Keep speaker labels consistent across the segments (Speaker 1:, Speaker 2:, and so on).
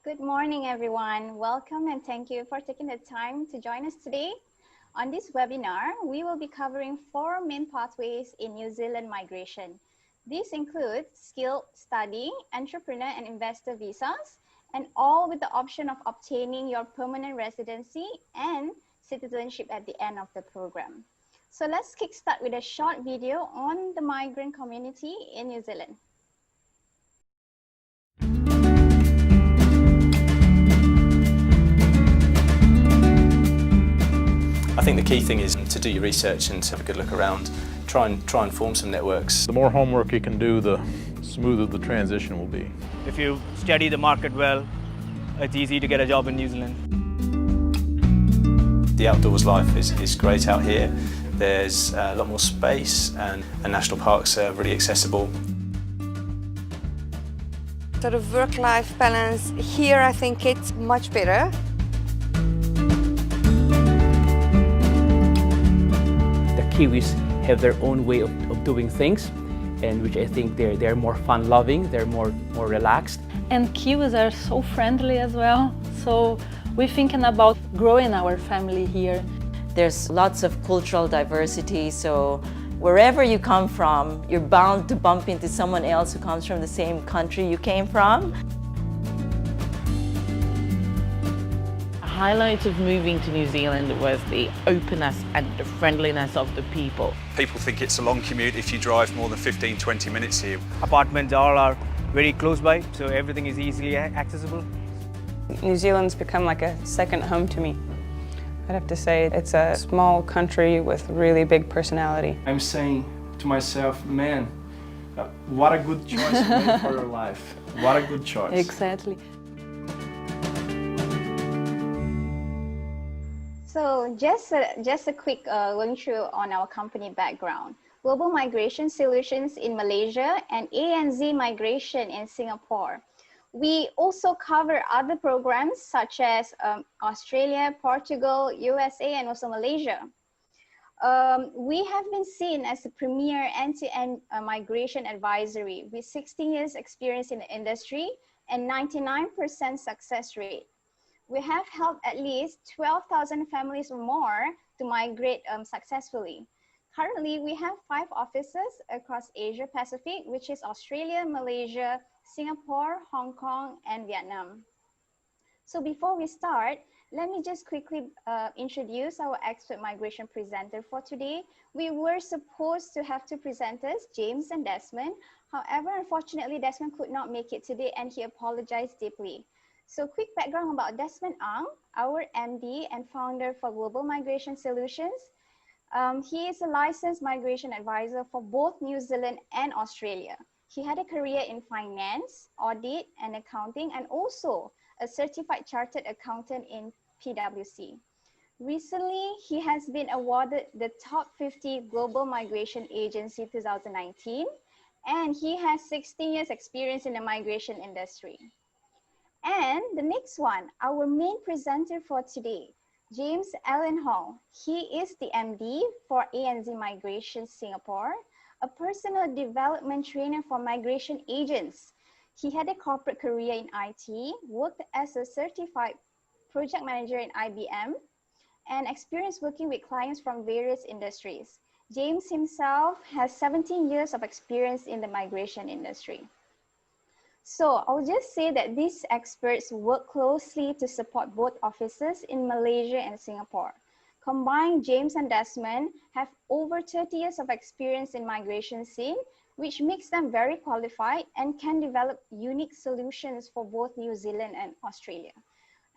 Speaker 1: Good morning, everyone. Welcome and thank you for taking the time to join us today. On this webinar, we will be covering 4 main pathways in New Zealand migration. These include skill, study, entrepreneur and investor visas, and all with the option of obtaining your permanent residency and citizenship at the end of the program. So let's kickstart with a short video on the migrant community in New Zealand.
Speaker 2: I think the key thing is to do your research and to have a good look around, try and form some networks.
Speaker 3: The more homework you can do, the smoother the transition will be.
Speaker 4: If you study the market well, it's easy to get a job in New Zealand.
Speaker 2: The outdoors life is great out here. There's a lot more space and national parks are really accessible.
Speaker 5: Sort of work-life balance here, I think it's much better.
Speaker 6: Kiwis have their own way of doing things, and which I think they're more fun-loving, they're more relaxed.
Speaker 7: And Kiwis are so friendly as well, so we're thinking about growing our family here.
Speaker 8: There's lots of cultural diversity, so wherever you come from, you're bound to bump into someone else who comes from the same country you came from.
Speaker 9: The highlight of moving to New Zealand was the openness and the friendliness of the people.
Speaker 10: People think it's a long commute if you drive more than 15-20 minutes here.
Speaker 4: Apartments all are very close by, so everything is easily accessible.
Speaker 11: New Zealand's become like a second home to me. I'd have to say it's a small country with really big personality.
Speaker 12: I'm saying to myself, man, what a good choice you made for your life. What a good choice.
Speaker 7: Exactly.
Speaker 1: So just a quick going through on our company background. Global Migration Solutions in Malaysia and ANZ Migration in Singapore. We also cover other programs such as Australia, Portugal, USA, and also Malaysia. We have been seen as a premier end-to-end migration advisory with 16 years experience in the industry and 99% success rate. We have helped at least 12,000 families or more to migrate successfully. Currently, we have 5 offices across Asia Pacific, which is Australia, Malaysia, Singapore, Hong Kong, and Vietnam. So before we start, let me just quickly introduce our expert migration presenter for today. We were supposed to have 2 presenters, James and Desmond. However, unfortunately, Desmond could not make it today and he apologized deeply. So quick background about Desmond Ang, our MD and founder for Global Migration Solutions. He is a licensed migration advisor for both New Zealand and Australia. He had a career in finance, audit and accounting, and also a certified chartered accountant in PwC. Recently, he has been awarded the Top 50 Global Migration Agency 2019, and he has 16 years experience in the migration industry. And the next one, our main presenter for today, James Allen Hall. He is the MD for ANZ Migration Singapore, a personal development trainer for migration agents. He had a corporate career in IT, worked as a certified project manager in IBM, and experience working with clients from various industries. James himself has 17 years of experience in the migration industry. So I'll just say that these experts work closely to support both offices in Malaysia and Singapore. Combined, James and Desmond have over 30 years of experience in migration scene, which makes them very qualified and can develop unique solutions for both New Zealand and Australia.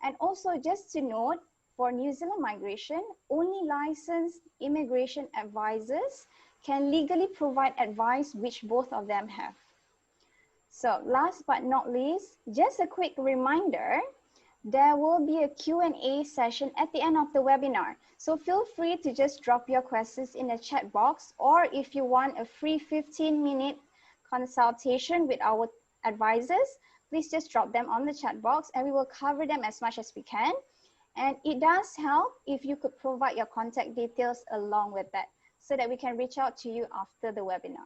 Speaker 1: And also just to note, for New Zealand migration, only licensed immigration advisors can legally provide advice, which both of them have. So last but not least, just a quick reminder, there will be a Q&A session at the end of the webinar. So feel free to just drop your questions in the chat box, or if you want a free 15-minute consultation with our advisors, please just drop them on the chat box and we will cover them as much as we can. And it does help if you could provide your contact details along with that so that we can reach out to you after the webinar.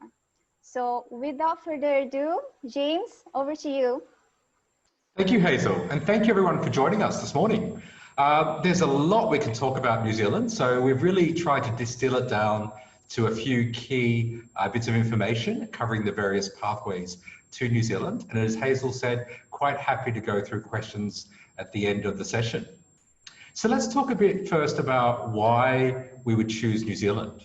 Speaker 1: So without further ado, James, over to you.
Speaker 13: Thank you, Hazel, and thank you everyone for joining us this morning. There's a lot we can talk about New Zealand, so we've really tried to distill it down to a few key bits of information covering the various pathways to New Zealand. And as Hazel said, quite happy to go through questions at the end of the session. So let's talk a bit first about why we would choose New Zealand.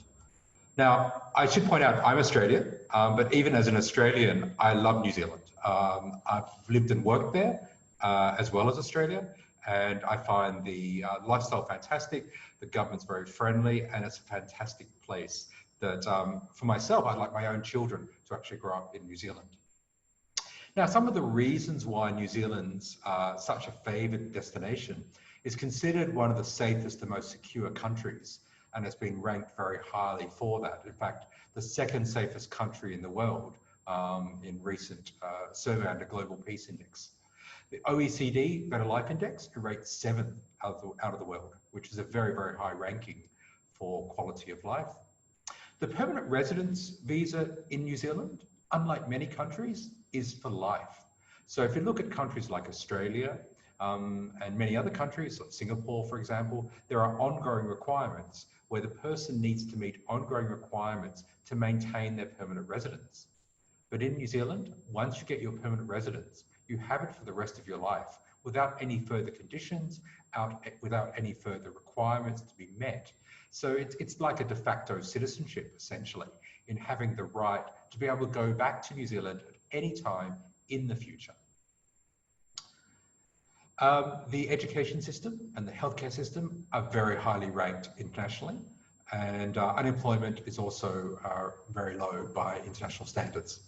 Speaker 13: Now, I should point out I'm Australian, but even as an Australian, I love New Zealand. I've lived and worked there as well as Australia, and I find the lifestyle fantastic, the government's very friendly, and it's a fantastic place that for myself, I'd like my own children to actually grow up in New Zealand. Now, some of the reasons why New Zealand's such a favoured destination is considered one of the safest and most secure countries, and it's been ranked very highly for that. In fact, the second safest country in the world in recent survey under Global Peace Index. The OECD Better Life Index, it rates 7th out of the world, which is a very, very high ranking for quality of life. The permanent residence visa in New Zealand, unlike many countries, is for life. So if you look at countries like Australia and many other countries, like Singapore, for example, there are ongoing requirements where the person needs to meet ongoing requirements to maintain their permanent residence. But in New Zealand, once you get your permanent residence, you have it for the rest of your life without any further conditions, without any further requirements to be met. So it's like a de facto citizenship, essentially, in having the right to be able to go back to New Zealand at any time in the future. The education system and the healthcare system are very highly ranked internationally, and unemployment is also very low by international standards.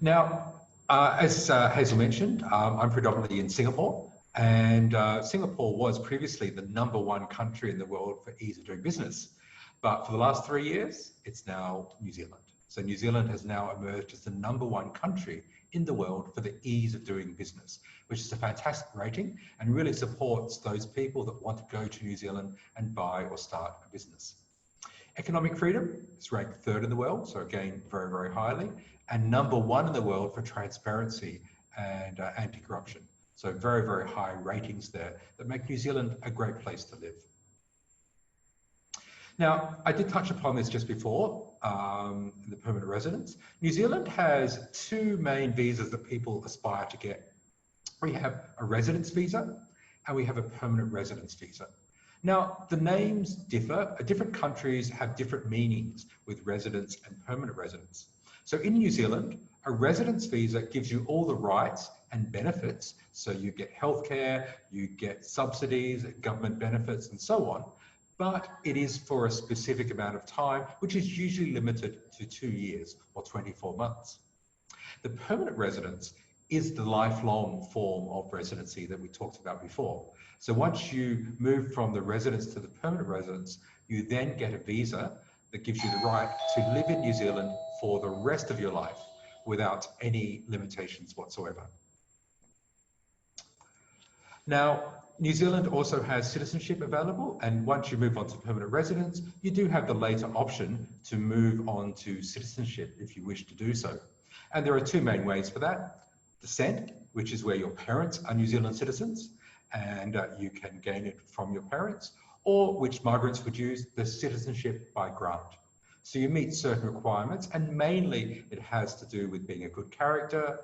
Speaker 13: Now, as Hazel mentioned, I'm predominantly in Singapore, and Singapore was previously the #1 country in the world for ease of doing business. But for the last 3 years, it's now New Zealand. So New Zealand has now emerged as the #1 country in the world for the ease of doing business, which is a fantastic rating and really supports those people that want to go to New Zealand and buy or start a business. Economic freedom is ranked 3rd in the world, so again, very, very highly, and #1 in the world for transparency and anti-corruption. So very, very high ratings there that make New Zealand a great place to live. Now, I did touch upon this just before, the permanent residence. New Zealand has 2 main visas that people aspire to get. We have a residence visa and we have a permanent residence visa. Now, the names differ. Different countries have different meanings with residence and permanent residence. So in New Zealand, a residence visa gives you all the rights and benefits. So you get healthcare, you get subsidies, government benefits, and so on. But it is for a specific amount of time, which is usually limited to 2 years or 24 months. The permanent residence is the lifelong form of residency that we talked about before. So once you move from the residence to the permanent residence, you then get a visa that gives you the right to live in New Zealand for the rest of your life without any limitations whatsoever. Now, New Zealand also has citizenship available, and once you move on to permanent residence, you do have the later option to move on to citizenship if you wish to do so. And there are 2 main ways for that. Descent, which is where your parents are New Zealand citizens, and you can gain it from your parents, or which migrants would use, the citizenship by grant. So you meet certain requirements, and mainly it has to do with being a good character,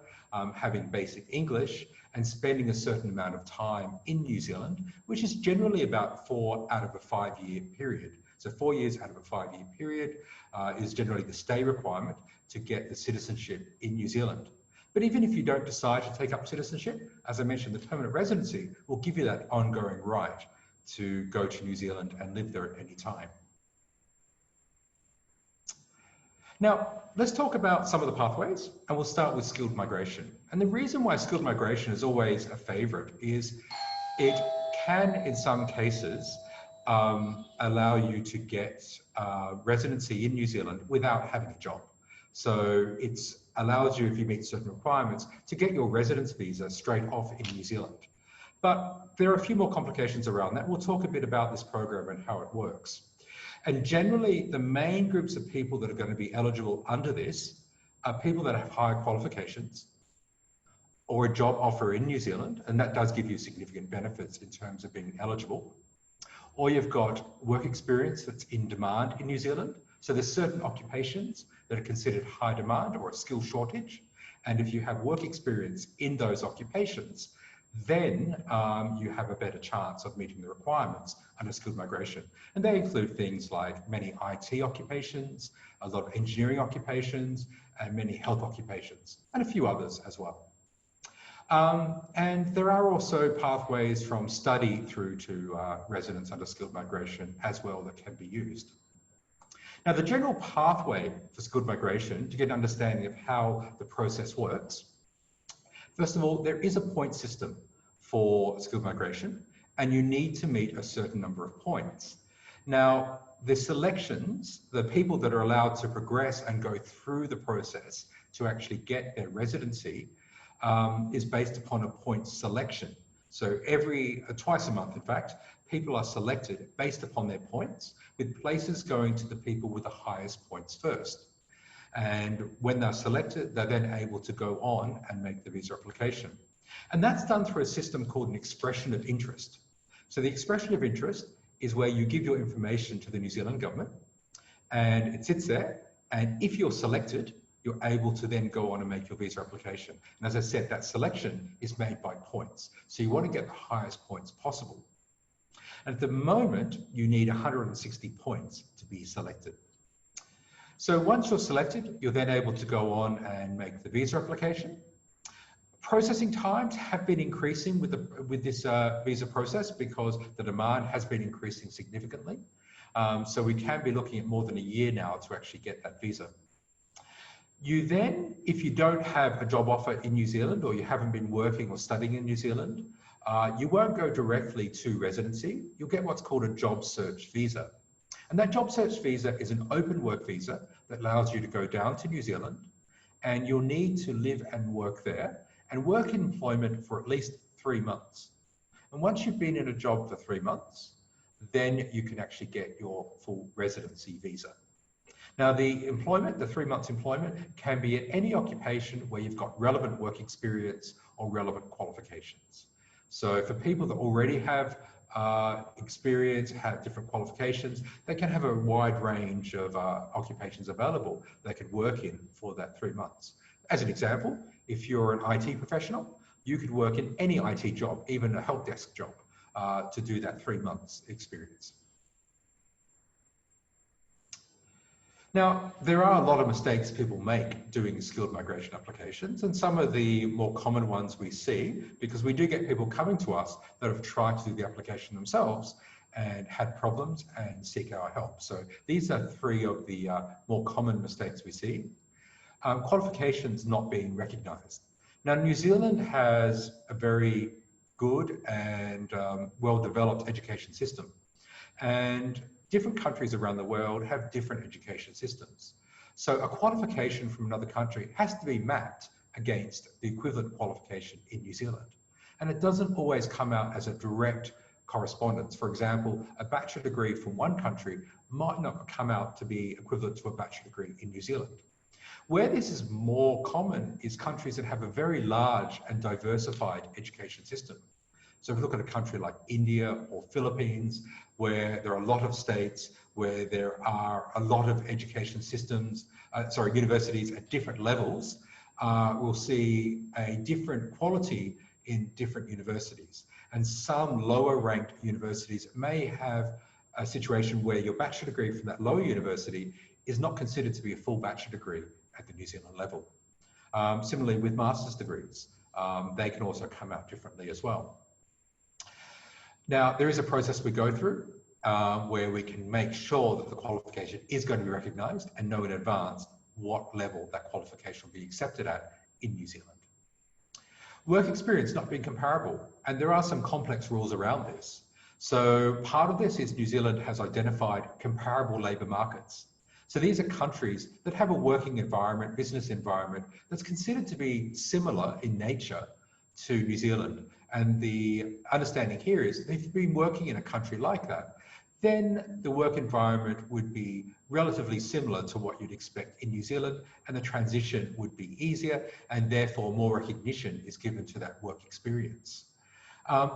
Speaker 13: having basic English, and spending a certain amount of time in New Zealand, which is generally about 4 out of a 5-year period. So 4 years out of a 5-year period is generally the stay requirement to get the citizenship in New Zealand. But even if you don't decide to take up citizenship, as I mentioned, the permanent residency will give you that ongoing right to go to New Zealand and live there at any time. Now, let's talk about some of the pathways, and we'll start with skilled migration. And the reason why skilled migration is always a favourite is it can, in some cases, allow you to get residency in New Zealand without having a job. So it allows you, if you meet certain requirements, to get your residence visa straight off in New Zealand. But there are a few more complications around that. We'll talk a bit about this program and how it works. And generally, the main groups of people that are going to be eligible under this are people that have higher qualifications, or a job offer in New Zealand, and that does give you significant benefits in terms of being eligible, or you've got work experience that's in demand in New Zealand. So there's certain occupations that are considered high demand or a skill shortage. And if you have work experience in those occupations, then you have a better chance of meeting the requirements under skilled migration. And they include things like many IT occupations, a lot of engineering occupations, and many health occupations, and a few others as well. And there are also pathways from study through to residence under skilled migration as well that can be used. Now, the general pathway for skilled migration, to get an understanding of how the process works, first of all, there is a point system for skilled migration, and you need to meet a certain number of points. Now, the selections, the people that are allowed to progress and go through the process to actually get their residency is based upon a point selection. So twice a month, in fact, people are selected based upon their points, with places going to the people with the highest points first. And when they're selected, they're then able to go on and make the visa application. And that's done through a system called an expression of interest. So the expression of interest is where you give your information to the New Zealand government, and it sits there, and if you're selected, you're able to then go on and make your visa application. And as I said, that selection is made by points. So you want to get the highest points possible. And at the moment, you need 160 points to be selected. So once you're selected, you're then able to go on and make the visa application. Processing times have been increasing with this visa process because the demand has been increasing significantly. So we can be looking at more than a year now to actually get that visa. You then, if you don't have a job offer in New Zealand, or you haven't been working or studying in New Zealand, you won't go directly to residency. You'll get what's called a job search visa. And that job search visa is an open work visa that allows you to go down to New Zealand, and you'll need to live and work there and work in employment for at least 3 months. And once you've been in a job for 3 months, then you can actually get your full residency visa. Now, the employment, the 3 months employment, can be at any occupation where you've got relevant work experience or relevant qualifications. So for people that already have experience, have different qualifications, they can have a wide range of occupations available they could work in for that 3 months. As an example, if you're an IT professional, you could work in any IT job, even a help desk job, to do that 3 months experience. Now, there are a lot of mistakes people make doing skilled migration applications, and some of the more common ones we see, because we do get people coming to us that have tried to do the application themselves and had problems and seek our help. So these are 3 of the more common mistakes we see. Qualifications not being recognised. Now, New Zealand has a very good and well-developed education system, and different countries around the world have different education systems. So a qualification from another country has to be mapped against the equivalent qualification in New Zealand. And it doesn't always come out as a direct correspondence. For example, a bachelor degree from one country might not come out to be equivalent to a bachelor degree in New Zealand. Where this is more common is countries that have a very large and diversified education system. So if we look at a country like India or Philippines, where there are a lot of states, where there are a lot of education systems, universities at different levels, we'll see a different quality in different universities. And some lower ranked universities may have a situation where your bachelor degree from that lower university is not considered to be a full bachelor degree at the New Zealand level. Similarly with master's degrees, they can also come out differently as well. Now, there is a process we go through where we can make sure that the qualification is going to be recognised and know in advance what level that qualification will be accepted at in New Zealand. Work experience not being comparable, and there are some complex rules around this. So part of this is New Zealand has identified comparable labour markets. So these are countries that have a working environment, business environment, that's considered to be similar in nature to New Zealand. And the understanding here is if you've been working in a country like that, then the work environment would be relatively similar to what you'd expect in New Zealand, and the transition would be easier, and therefore more recognition is given to that work experience.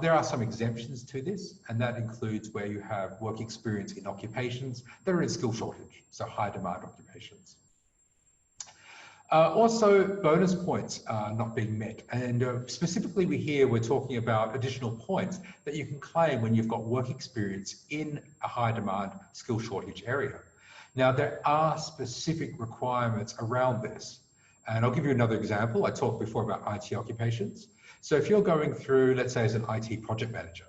Speaker 13: There are some exemptions to this, and that includes where you have work experience in occupations that are in skill shortage, so high demand occupations. Also, bonus points are not being met, and specifically we're talking about additional points that you can claim when you've got work experience in a high demand skill shortage area. Now, there are specific requirements around this, and I'll give you another example. I talked before about IT occupations. So if you're going through, let's say as an IT project manager,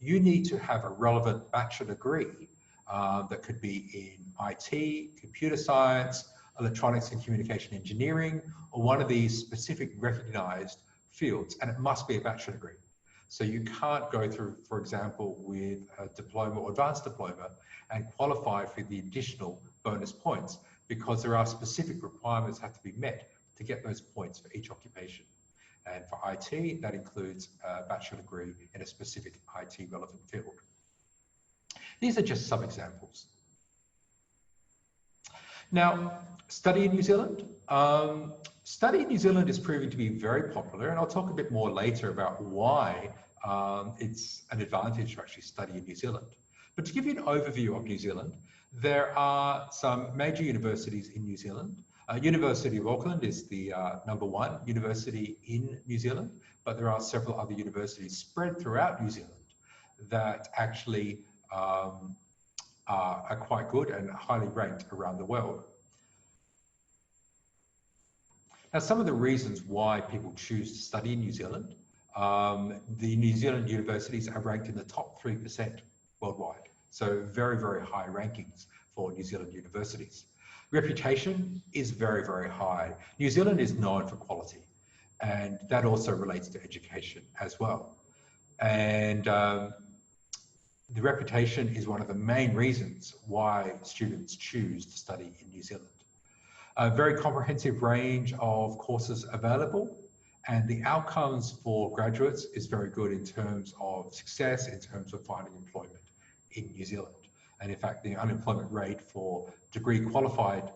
Speaker 13: you need to have a relevant bachelor degree that could be in IT, computer science, electronics and communication engineering, or one of these specific recognized fields, and it must be a bachelor degree. So you can't go through, for example, with a diploma or advanced diploma and qualify for the additional bonus points, because there are specific requirements that have to be met to get those points for each occupation. And for IT, that includes a bachelor degree in a specific IT relevant field. These are just some examples. Now, study in New Zealand. Study in New Zealand is proving to be very popular, and I'll talk a bit more later about why it's an advantage to actually study in New Zealand. But to give you an overview of New Zealand, there are some major universities in New Zealand. University of Auckland is the #1 university in New Zealand, but there are several other universities spread throughout New Zealand that actually are quite good and highly ranked around the world. Now, some of the reasons why people choose to study in New Zealand, the New Zealand universities are ranked in the top 3% worldwide. So very, very high rankings for New Zealand universities. Reputation is very, very high. New Zealand is known for quality, and that also relates to education as well. And the reputation is one of the main reasons why students choose to study in New Zealand. A very comprehensive range of courses available, and the outcomes for graduates is very good in terms of success, in terms of finding employment in New Zealand. And in fact, the unemployment rate for degree qualified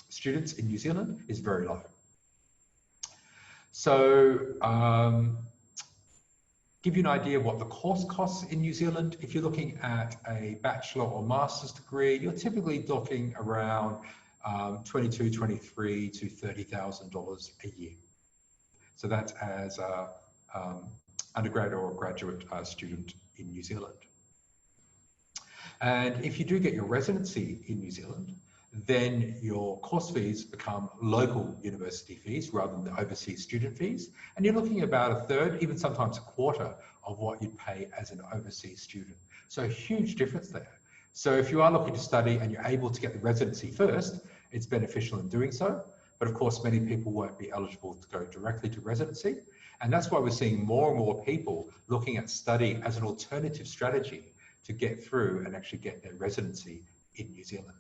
Speaker 13: students in New Zealand is very low. So, give you an idea of what the course costs in New Zealand. If you're looking at a bachelor or master's degree, you're typically looking around $22,000, $23,000 to $30,000 a year. So that's as an undergrad or a graduate student in New Zealand. And if you do get your residency in New Zealand, then your course fees become local university fees rather than the overseas student fees. And you're looking at about a third, even sometimes a quarter of what you'd pay as an overseas student. So a huge difference there. So if you are looking to study and you're able to get the residency first, it's beneficial in doing so. But of course, many people won't be eligible to go directly to residency. And that's why we're seeing more and more people looking at study as an alternative strategy to get through and actually get their residency in New Zealand.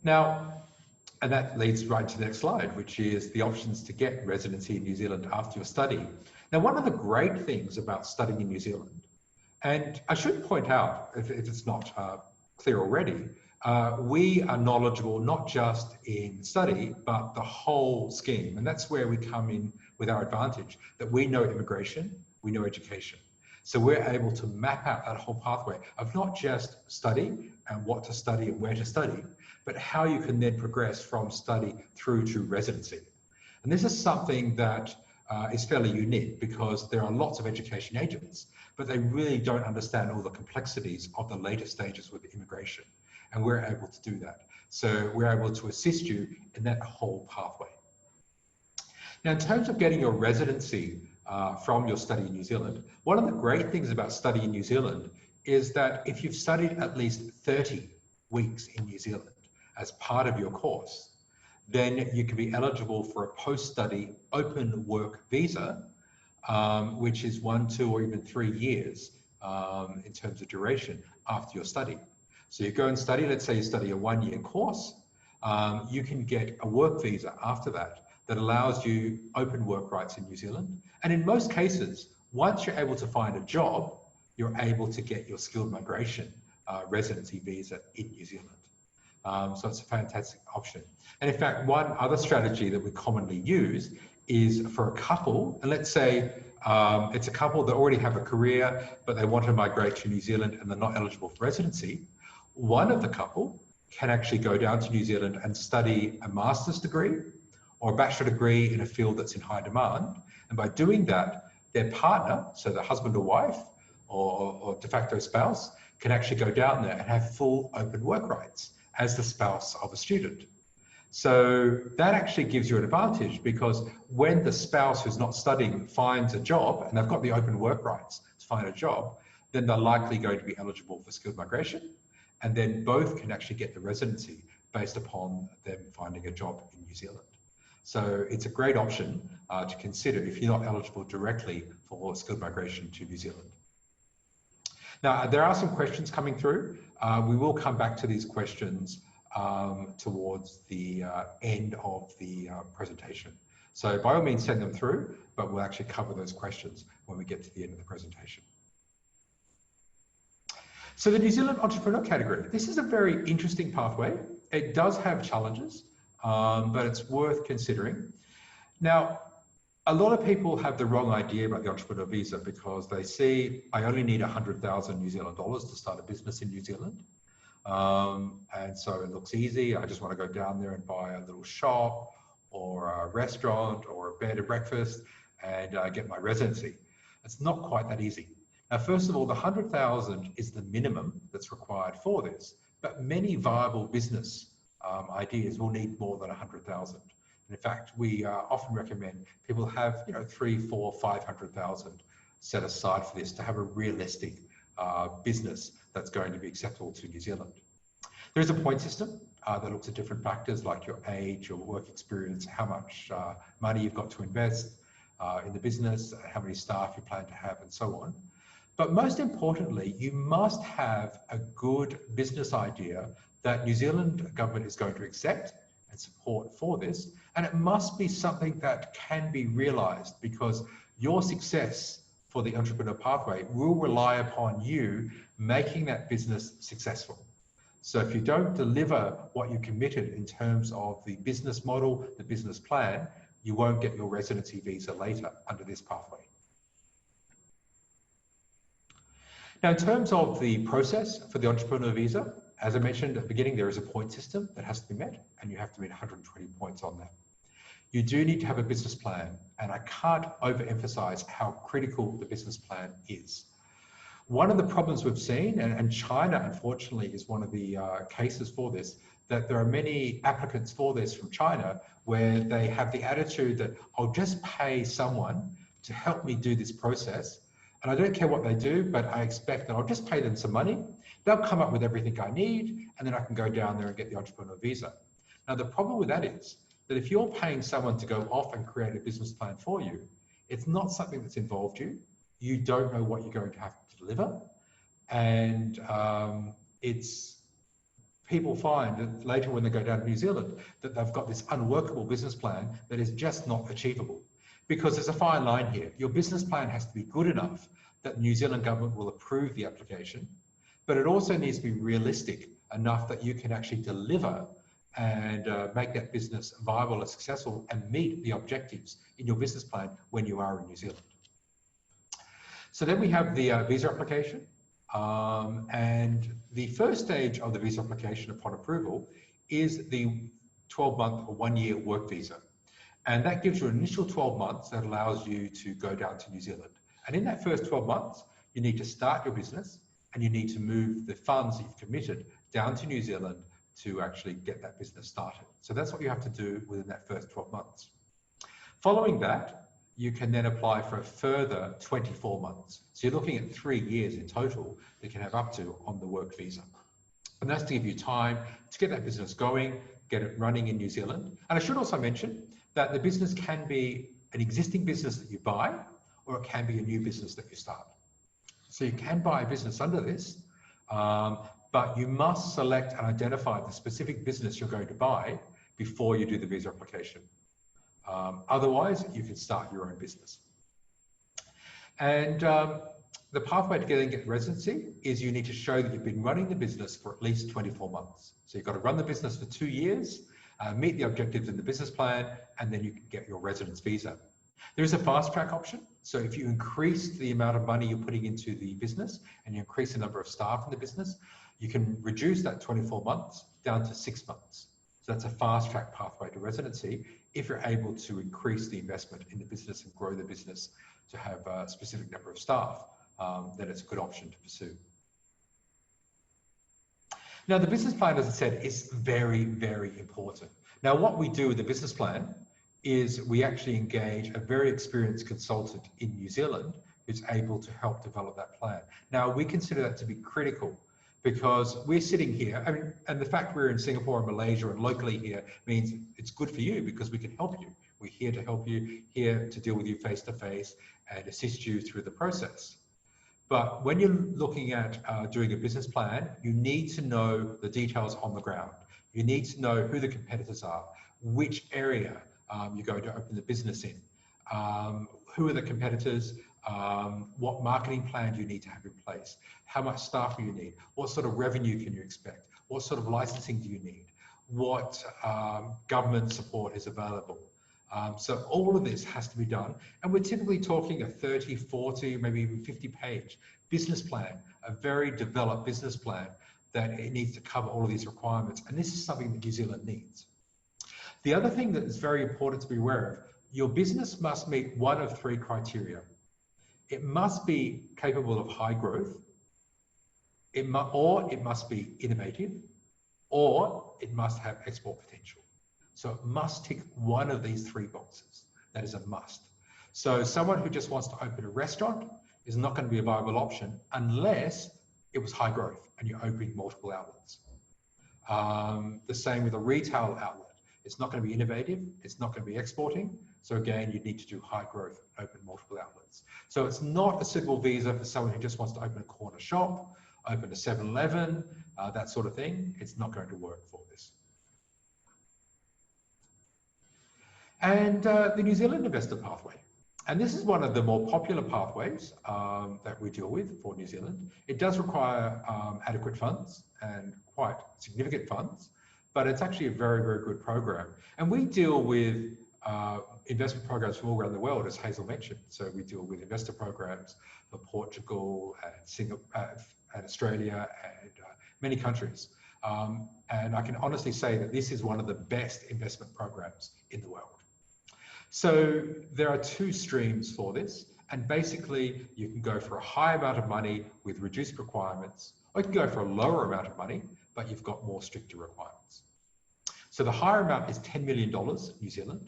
Speaker 13: Now, and that leads right to the next slide, which is the options to get residency in New Zealand after your study. Now, one of the great things about studying in New Zealand, and I should point out, if it's not clear already, we are knowledgeable not just in study, but the whole scheme. And that's where we come in with our advantage, that we know immigration, we know education. So we're able to map out that whole pathway of not just study and what to study and where to study, but how you can then progress from study through to residency. And this is something that is fairly unique, because there are lots of education agents, but they really don't understand all the complexities of the later stages with immigration. And we're able to do that. So we're able to assist you in that whole pathway. Now, in terms of getting your residency from your study in New Zealand, one of the great things about study in New Zealand is that if you've studied at least 30 weeks in New Zealand as part of your course, then you can be eligible for a post-study open work visa, which is 1, 2, or even 3 years in terms of duration after your study. So you go and study, let's say you study a 1-year course, you can get a work visa after that that allows you open work rights in New Zealand. And in most cases, once you're able to find a job, you're able to get your skilled migration residency visa in New Zealand. So it's a fantastic option. And in fact, one other strategy that we commonly use is for a couple, and let's say it's a couple that already have a career, but they want to migrate to New Zealand and they're not eligible for residency. One of the couple can actually go down to New Zealand and study a master's degree or a bachelor degree in a field that's in high demand. And by doing that, their partner, so the husband or wife or de facto spouse, can actually go down there and have full open work rights as the spouse of a student. So that actually gives you an advantage, because when the spouse who's not studying finds a job and they've got the open work rights to find a job, then they're likely going to be eligible for skilled migration. And then both can actually get the residency based upon them finding a job in New Zealand. So it's a great option to consider if you're not eligible directly for skilled migration to New Zealand. Now, there are some questions coming through. We will come back to these questions towards the end of the presentation. So by all means, send them through, but we'll actually cover those questions when we get to the end of the presentation. So the New Zealand entrepreneur category, this is a very interesting pathway. It does have challenges, but it's worth considering. Now, a lot of people have the wrong idea about the entrepreneur visa because they see I only need 100,000 New Zealand dollars to start a business in New Zealand. And so it looks easy. I just want to go down there and buy a little shop or a restaurant or a bed and breakfast and get my residency. It's not quite that easy. Now, first of all, the 100,000 is the minimum that's required for this, but many viable business ideas will need more than 100,000. And in fact, we often recommend people have 300,000, 400,000, 500,000 set aside for this to have a realistic business that's going to be acceptable to New Zealand. There's a point system that looks at different factors like your age, your work experience, how much money you've got to invest in the business, how many staff you plan to have, and so on. But most importantly, you must have a good business idea that New Zealand government is going to accept and support for this. And it must be something that can be realized, because your success for the entrepreneur pathway will rely upon you making that business successful. So if you don't deliver what you committed in terms of the business model, the business plan, you won't get your residency visa later under this pathway. Now, in terms of the process for the entrepreneur visa, as I mentioned at the beginning, there is a point system that has to be met, and you have to meet 120 points on that. You do need to have a business plan, and I can't overemphasize how critical the business plan is. One of the problems we've seen, and China unfortunately is one of the cases for this, that there are many applicants for this from China where they have the attitude that I'll just pay someone to help me do this process, and I don't care what they do, but I expect that I'll just pay them some money. They'll come up with everything I need, and then I can go down there and get the entrepreneur visa. Now, the problem with that is that if you're paying someone to go off and create a business plan for you, it's not something that's involved you. You don't know what you're going to have to deliver. And people find that later when they go down to New Zealand, that they've got this unworkable business plan that is just not achievable. Because there's a fine line here. Your business plan has to be good enough that the New Zealand government will approve the application, but it also needs to be realistic enough that you can actually deliver and make that business viable and successful and meet the objectives in your business plan when you are in New Zealand. So then we have the visa application. And the first stage of the visa application upon approval is the 12-month or 1-year work visa. And that gives you an initial 12 months that allows you to go down to New Zealand. And in that first 12 months, you need to start your business and you need to move the funds that you've committed down to New Zealand to actually get that business started. So that's what you have to do within that first 12 months. Following that, you can then apply for a further 24 months. So you're looking at 3 years in total that you can have up to on the work visa. And that's to give you time to get that business going, get it running in New Zealand. And I should also mention that the business can be an existing business that you buy, or it can be a new business that you start. So you can buy a business under this, but you must select and identify the specific business you're going to buy before you do the visa application. Otherwise, you can start your own business. And the pathway to get residency is you need to show that you've been running the business for at least 24 months. So you've got to run the business for 2 years, meet the objectives in the business plan, and then you can get your residence visa. There is a fast track option. So if you increase the amount of money you're putting into the business and you increase the number of staff in the business, you can reduce that 24 months down to 6 months. So that's a fast track pathway to residency if you're able to increase the investment in the business and grow the business to have a specific number of staff. Then it's a good option to pursue. Now, the business plan, as I said, is very, very important. Now, what we do with the business plan is we actually engage a very experienced consultant in New Zealand who's able to help develop that plan. Now, we consider that to be critical because we're sitting here, I mean, and the fact we're in Singapore and Malaysia and locally here means it's good for you because we can help you. We're here to help you, here to deal with you face to face and assist you through the process. But when you're looking at doing a business plan, you need to know the details on the ground. You need to know who the competitors are, which area you're going to open the business in, who are the competitors, what marketing plan do you need to have in place, how much staff do you need, what sort of revenue can you expect, what sort of licensing do you need, what government support is available. So all of this has to be done. And we're typically talking a 30, 40, maybe even 50-page business plan, a very developed business plan that it needs to cover all of these requirements. And this is something that New Zealand needs. The other thing that is very important to be aware of, your business must meet one of 3 criteria. It must be capable of high growth, it must be innovative, or it must have export potential. So it must tick one of these 3 boxes. That is a must. So someone who just wants to open a restaurant is not going to be a viable option unless it was high growth and you're opening multiple outlets. The same with a retail outlet. It's not going to be innovative. It's not going to be exporting. So again, you need to do high growth, open multiple outlets. So it's not a suitable visa for someone who just wants to open a corner shop, open a 7-Eleven, that sort of thing. It's not going to work for this. And the New Zealand Investor Pathway. And this is one of the more popular pathways that we deal with for New Zealand. It does require adequate funds and quite significant funds, but it's actually a very, very good program. And we deal with investment programs from all around the world, as Hazel mentioned. So we deal with investor programs for Portugal and Singapore, and Australia and many countries. And I can honestly say that this is one of the best investment programs in the world. So there are 2 streams for this, and basically you can go for a high amount of money with reduced requirements, or you can go for a lower amount of money, but you've got more stricter requirements. So the higher amount is $10 million New Zealand,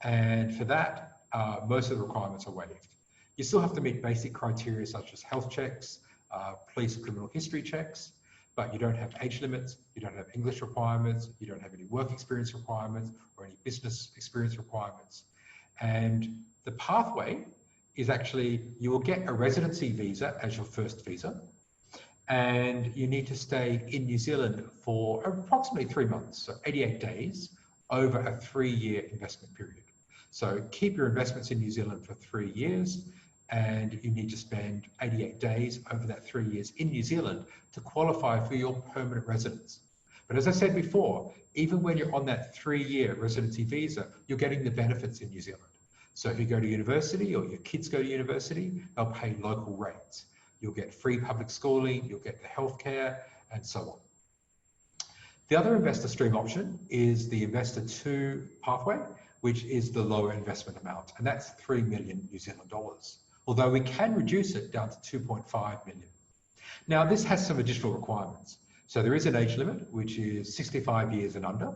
Speaker 13: and for that, most of the requirements are waived. You still have to meet basic criteria such as health checks, police criminal history checks, but you don't have age limits, you don't have English requirements, you don't have any work experience requirements or any business experience requirements. And the pathway is actually, you will get a residency visa as your first visa, and you need to stay in New Zealand for approximately 3 months, so 88 days over a 3-year investment period. So keep your investments in New Zealand for 3 years, and you need to spend 88 days over that 3 years in New Zealand to qualify for your permanent residence. But as I said before, even when you're on that 3-year residency visa, you're getting the benefits in New Zealand. So if you go to university or your kids go to university, they'll pay local rates. You'll get free public schooling, you'll get the healthcare, and so on. The other investor stream option is the Investor 2 pathway, which is the lower investment amount, and that's 3 million New Zealand dollars. Although we can reduce it down to 2.5 million. Now, this has some additional requirements. So there is an age limit, which is 65 years and under.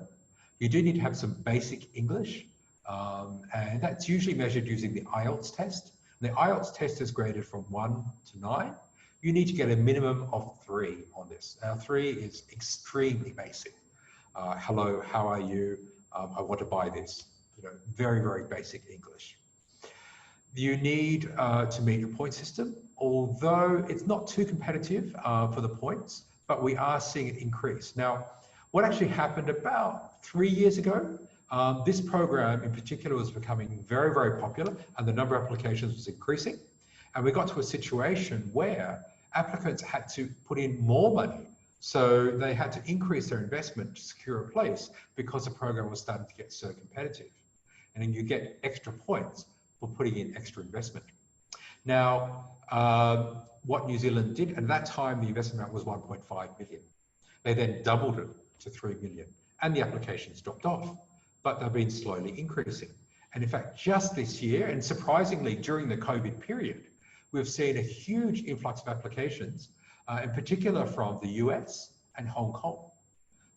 Speaker 13: You do need to have some basic English, and that's usually measured using the IELTS test. The IELTS test is graded from 1 to 9. You need to get a minimum of 3 on this. Now, 3 is extremely basic. Hello, how are you? I want to buy this. You know, very, very basic English. You need to meet your point system, although it's not too competitive for the points, but we are seeing it increase. Now, what actually happened about 3 years ago, this program in particular was becoming very, very popular, and the number of applications was increasing. And we got to a situation where applicants had to put in more money. So they had to increase their investment to secure a place because the program was starting to get so competitive. And then you get extra points for putting in extra investment. Now, what New Zealand did, at that time, the investment amount was 1.5 million. They then doubled it to 3 million, and the applications dropped off, but they've been slowly increasing. And in fact, just this year, and surprisingly during the COVID period, we've seen a huge influx of applications, in particular from the US and Hong Kong.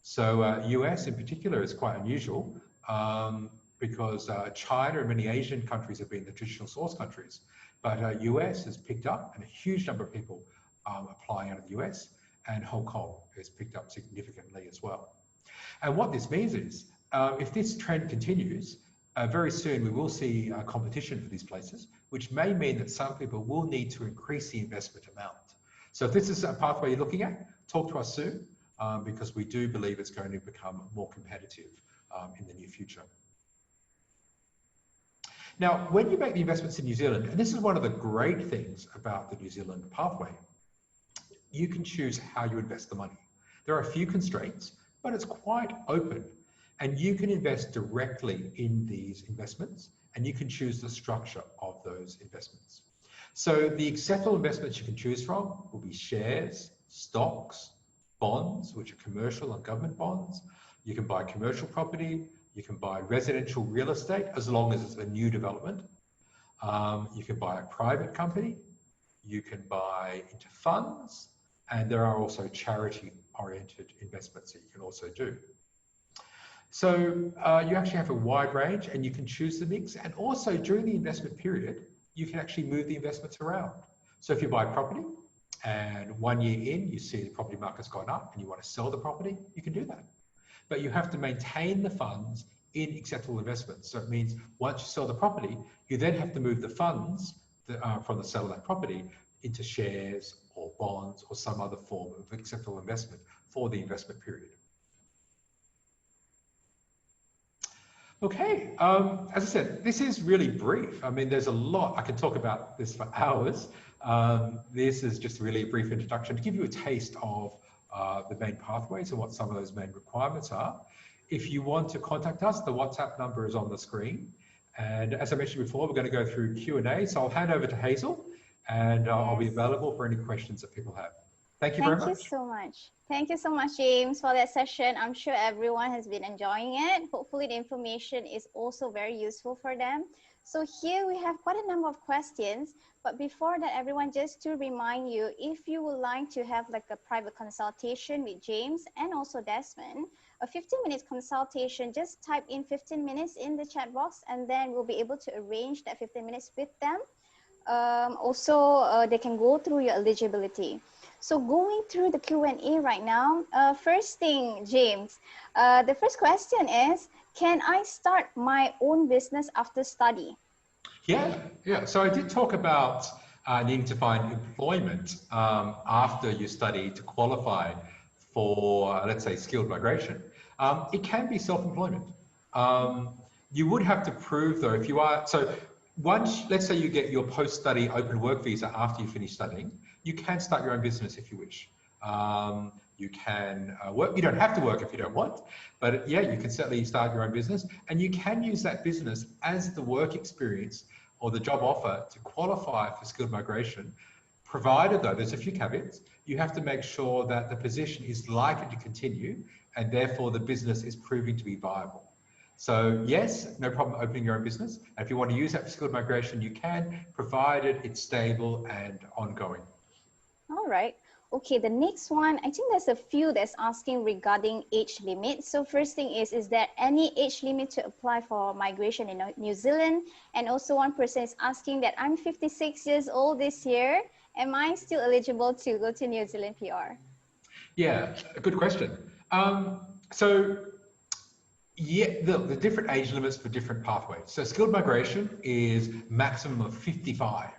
Speaker 13: So US in particular is quite unusual because China and many Asian countries have been the traditional source countries, but US has picked up and a huge number of people applying out of the US, and Hong Kong has picked up significantly as well. And what this means is, if this trend continues, very soon we will see competition for these places, which may mean that some people will need to increase the investment amount. So if this is a pathway you're looking at, talk to us soon, because we do believe it's going to become more competitive in the near future. Now, when you make the investments in New Zealand, and this is one of the great things about the New Zealand pathway, you can choose how you invest the money. There are a few constraints, but it's quite open. And you can invest directly in these investments, and you can choose the structure of those investments. So the acceptable investments you can choose from will be shares, stocks, bonds, which are commercial and government bonds. You can buy commercial property, you can buy residential real estate as long as it's a new development. You can buy a private company, you can buy into funds, and there are also charity-oriented investments that you can also do. So you actually have a wide range and you can choose the mix. And also during the investment period, you can actually move the investments around. So if you buy property and 1 year in, you see the property market's gone up and you want to sell the property, you can do that. But you have to maintain the funds in acceptable investments. So it means once you sell the property, you then have to move the funds from the sale of that property into shares or bonds or some other form of acceptable investment for the investment period. Okay, as I said, this is really brief. I mean, there's a lot, I can talk about this for hours. This is just really a brief introduction to give you a taste of the main pathways and what some of those main requirements are. If you want to contact us, the WhatsApp number is on the screen. And as I mentioned before, we're going to go through Q&A. So I'll hand over to Hazel and I'll be available for any questions that people have. Thank you very much.
Speaker 1: Thank you so much. Thank you so much, James, for that session. I'm sure everyone has been enjoying it. Hopefully the information is also very useful for them. So here we have quite a number of questions, but before that, everyone, just to remind you, if you would like to have like a private consultation with James and also Desmond, a 15-minute consultation, just type in 15 minutes in the chat box and then we'll be able to arrange that 15 minutes with them. They can go through your eligibility. So going through the Q&A right now, first thing, James, the first question is, can I start my own business after study?
Speaker 13: Yeah. So I did talk about needing to find employment after you study to qualify for, let's say, skilled migration. It can be self-employment. You would have to prove though, if you are, so once, let's say you get your post-study open work visa after you finish studying, you can start your own business if you wish. You can work, you don't have to work if you don't want, but yeah, you can certainly start your own business and you can use that business as the work experience or the job offer to qualify for skilled migration, provided though, there's a few caveats, you have to make sure that the position is likely to continue and therefore the business is proving to be viable. So yes, no problem opening your own business. And if you want to use that for skilled migration, you can, provided it's stable and ongoing.
Speaker 1: All right. Okay, the next one, I think there's a few that's asking regarding age limit. So first thing is there any age limit to apply for migration in New Zealand? And also one person is asking that I'm 56 years old this year. Am I still eligible to go to New Zealand PR?
Speaker 13: Yeah, a good question. Yeah, the different age limits for different pathways. So skilled migration is maximum of 55.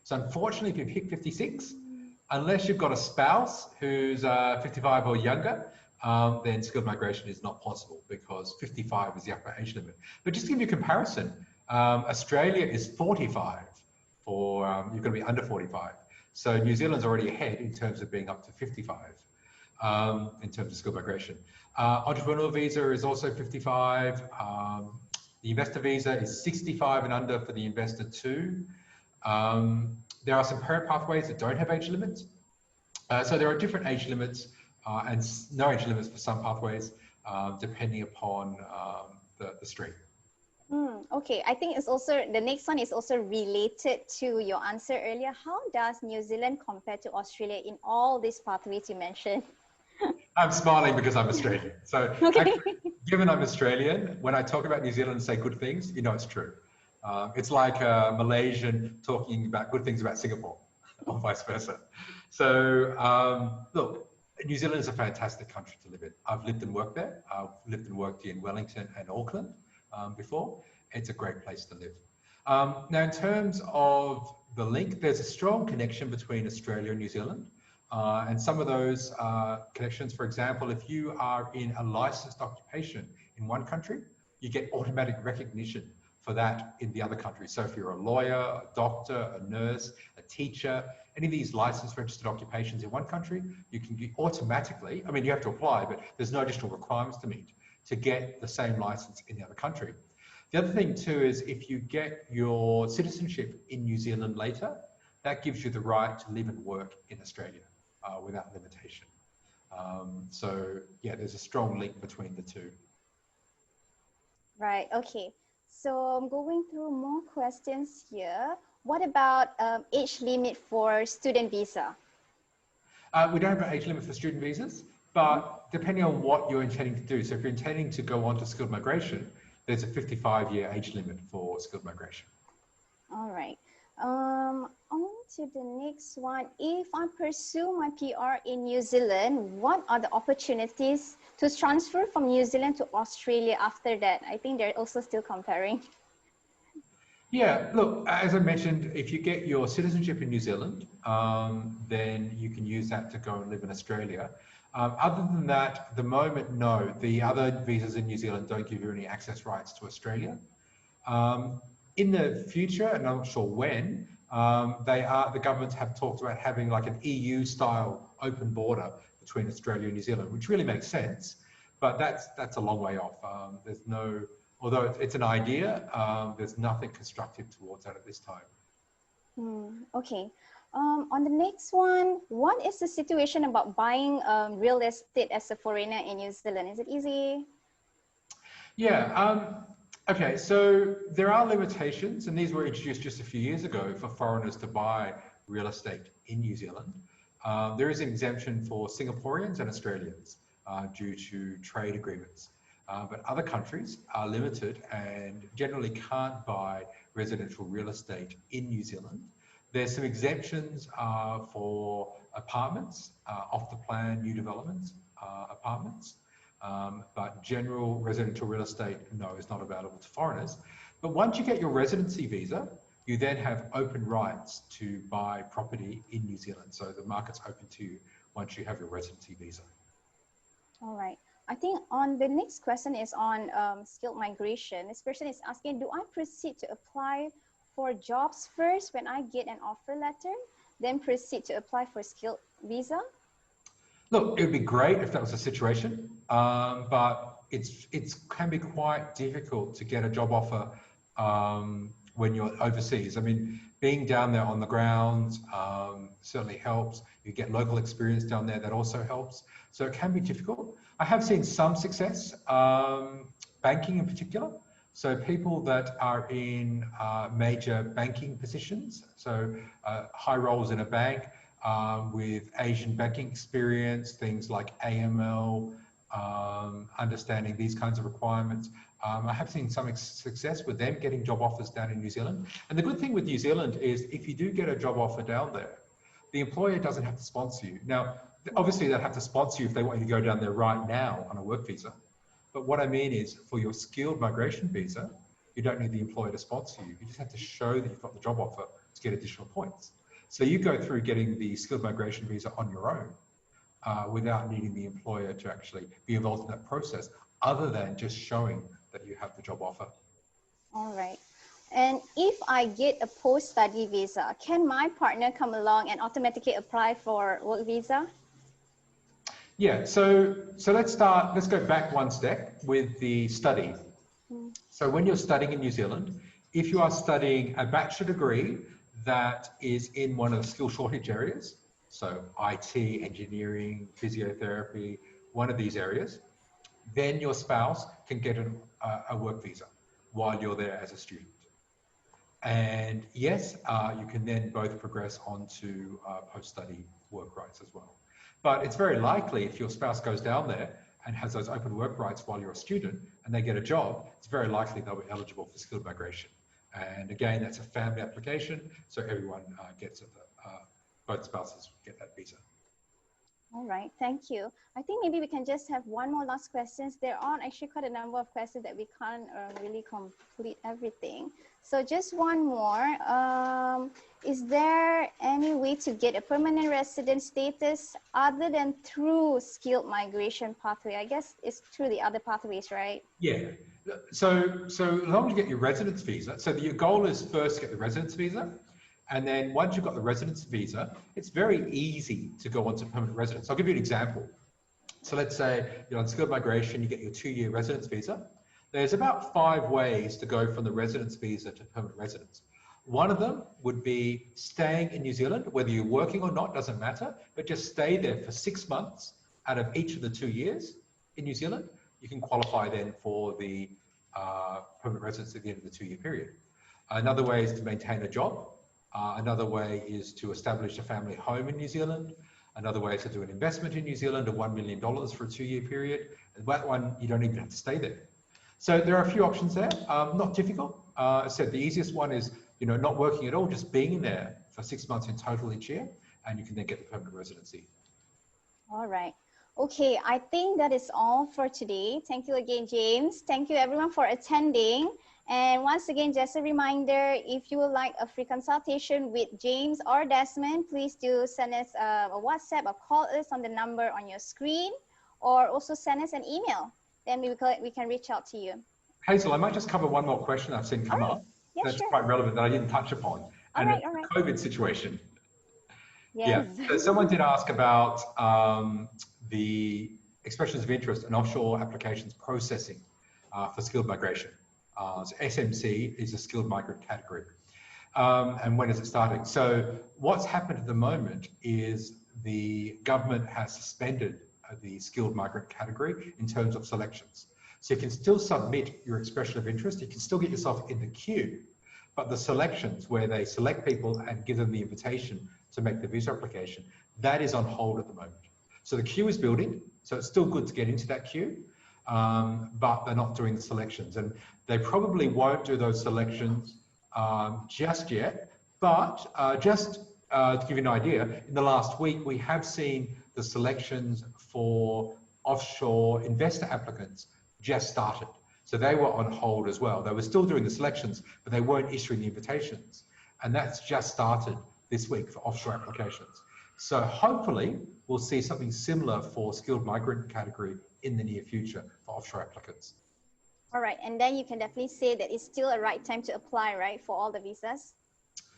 Speaker 13: So unfortunately, if you've hit 56, unless you've got a spouse who's 55 or younger, then skilled migration is not possible because 55 is the upper age limit. But just to give you a comparison, Australia is 45 for, you've got to be under 45. So New Zealand's already ahead in terms of being up to 55 in terms of skilled migration. Entrepreneurial Visa is also 55. The investor visa is 65 and under for the investor too. There are some parent pathways that don't have age limits. So there are different age limits and no age limits for some pathways, depending upon the stream.
Speaker 1: Okay, I think it's also, the next one is also related to your answer earlier. How does New Zealand compare to Australia in all these pathways you mentioned?
Speaker 13: I'm smiling because I'm Australian. So
Speaker 1: okay.
Speaker 13: actually, given I'm Australian, when I talk about New Zealand and say good things, you know it's true. It's like a Malaysian talking about good things about Singapore or vice versa. So look, New Zealand is a fantastic country to live in. I've lived and worked there. I've lived and worked in Wellington and Auckland before. It's a great place to live. Now, in terms of the link, there's a strong connection between Australia and New Zealand. And some of those connections, for example, if you are in a licensed occupation in one country, you get automatic recognition for that in the other country. So if you're a lawyer, a doctor, a nurse, a teacher, any of these licensed registered occupations in one country, you can get automatically, I mean, you have to apply, but there's no additional requirements to meet to get the same license in the other country. The other thing too is if you get your citizenship in New Zealand later, that gives you the right to live and work in Australia without limitation. So yeah, there's a strong link between the two.
Speaker 1: Right, okay. So I'm going through more questions here. What about age limit for student visa?
Speaker 13: We don't have an age limit for student visas, but depending on what you're intending to do. So if you're intending to go on to skilled migration, there's a 55-year age limit for skilled migration.
Speaker 1: All right. On to the next one. If I pursue my PR in New Zealand, what are the opportunities to transfer from New Zealand to Australia after that? I think they're also still comparing.
Speaker 13: Yeah, look, as I mentioned, if you get your citizenship in New Zealand, then you can use that to go and live in Australia. Other than that, at the moment, no. The other visas in New Zealand don't give you any access rights to Australia. In the future, and I'm not sure when, the governments have talked about having like an EU-style open border between Australia and New Zealand, which really makes sense, but that's a long way off. There's no, although it's an idea, there's nothing constructive towards that at this time.
Speaker 1: Okay. On the next one, what is the situation about buying real estate as a foreigner in New Zealand? Is it easy?
Speaker 13: Yeah. Okay, so there are limitations, and these were introduced just a few years ago for foreigners to buy real estate in New Zealand. There is an exemption for Singaporeans and Australians due to trade agreements. But other countries are limited and generally can't buy residential real estate in New Zealand. There's some exemptions for apartments, off the plan, new developments, apartments. But general residential real estate, no, is not available to foreigners. But once you get your residency visa, you then have open rights to buy property in New Zealand. So the market's open to you once you have your residency visa.
Speaker 1: All right. I think on the next question is on skilled migration. This person is asking, do I proceed to apply for jobs first when I get an offer letter, then proceed to apply for skilled visa?
Speaker 13: Look, it would be great if that was the situation, but it can be quite difficult to get a job offer when you're overseas. I mean, being down there on the ground certainly helps. You get local experience down there, that also helps. So it can be difficult. I have seen some success, banking in particular. So people that are in major banking positions, so high roles in a bank, with Asian banking experience, things like AML, understanding these kinds of requirements. I have seen some success with them getting job offers down in New Zealand. And the good thing with New Zealand is if you do get a job offer down there, the employer doesn't have to sponsor you. Now, obviously they'll have to sponsor you if they want you to go down there right now on a work visa. But what I mean is for your skilled migration visa, you don't need the employer to sponsor you. You just have to show that you've got the job offer to get additional points. So you go through getting the skilled migration visa on your own without needing the employer to actually be involved in that process, other than just showing that you have the job offer.
Speaker 1: All right. And if I get a post-study visa, can my partner come along and automatically apply for work visa?
Speaker 13: Yeah, so let's go back one step with the study. So when you're studying in New Zealand, if you are studying a bachelor degree that is in one of the skill shortage areas, so IT, engineering, physiotherapy, one of these areas, then your spouse can get a work visa while you're there as a student. And yes, you can then both progress onto post-study work rights as well. But it's very likely if your spouse goes down there and has those open work rights while you're a student and they get a job, it's very likely they'll be eligible for skilled migration. And again, that's a family application, so everyone gets it, both spouses get that visa.
Speaker 1: All right, thank you. I think maybe we can just have one more last question. There are actually quite a number of questions that we can't really complete everything. So just one more. Is there any way to get a permanent resident status other than through skilled migration pathway? I guess it's through the other pathways, right?
Speaker 13: Yeah. So as long as you get your residence visa, so your goal is first to get the residence visa. And then once you've got the residence visa, it's very easy to go on to permanent residence. I'll give you an example. So let's say you're on skilled migration, you get your 2-year residence visa. There's about 5 ways to go from the residence visa to permanent residence. One of them would be staying in New Zealand, whether you're working or not, doesn't matter, but just stay there for 6 months out of each of the 2 years in New Zealand. You can qualify then for the permanent residence at the end of the 2-year period. Another way is to maintain a job. Another way is to establish a family home in New Zealand. Another way is to do an investment in New Zealand of $1 million for a 2-year period. And that one, you don't even have to stay there. So there are a few options there, not difficult. I said the easiest one is, not working at all, just being there for 6 months in total each year, and you can then get the permanent residency.
Speaker 1: All right. Okay, I think that is all for today. Thank you again, James. Thank you everyone for attending. And once again, just a reminder, if you would like a free consultation with James or Desmond, please do send us a WhatsApp or call us on the number on your screen, or also send us an email. Then we can reach out to you.
Speaker 13: Hazel, I might just cover one more question I've seen come up.
Speaker 1: Yeah,
Speaker 13: that's
Speaker 1: sure.
Speaker 13: quite relevant that I didn't touch upon. And it's the COVID situation.
Speaker 1: Yes.
Speaker 13: Yeah, so someone did ask about the expressions of interest and offshore applications processing for skilled migration. So SMC is a skilled migrant category. And when is it starting? So what's happened at the moment is the government has suspended the skilled migrant category in terms of selections. So you can still submit your expression of interest, you can still get yourself in the queue, but the selections where they select people and give them the invitation to make the visa application, that is on hold at the moment. So the queue is building, so it's still good to get into that queue, but they're not doing the selections. And they probably won't do those selections just yet, but just to give you an idea, in the last week, we have seen the selections for offshore investor applicants just started. So they were on hold as well. They were still doing the selections, but they weren't issuing the invitations. And that's just started this week for offshore applications. So hopefully we'll see something similar for skilled migrant category in the near future for offshore applicants.
Speaker 1: All right, and then you can definitely say that it's still a right time to apply, right, for all the visas,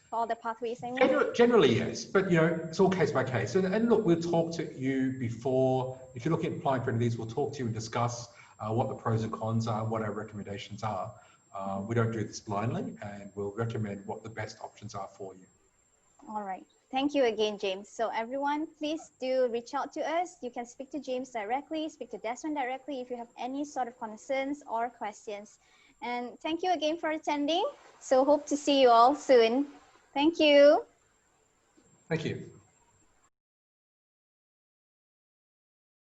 Speaker 1: for all the pathways, I mean?
Speaker 13: Generally, yes, but it's all case by case. And look, we'll talk to you before, if you're looking at applying for any of these, we'll talk to you and discuss what the pros and cons are, what our recommendations are. We don't do this blindly, and we'll recommend what the best options are for you.
Speaker 1: All right. Thank you again, James. So everyone, please do reach out to us. You can speak to James directly, speak to Desmond directly if you have any sort of concerns or questions. And thank you again for attending. So hope to see you all soon. Thank you.
Speaker 13: Thank you.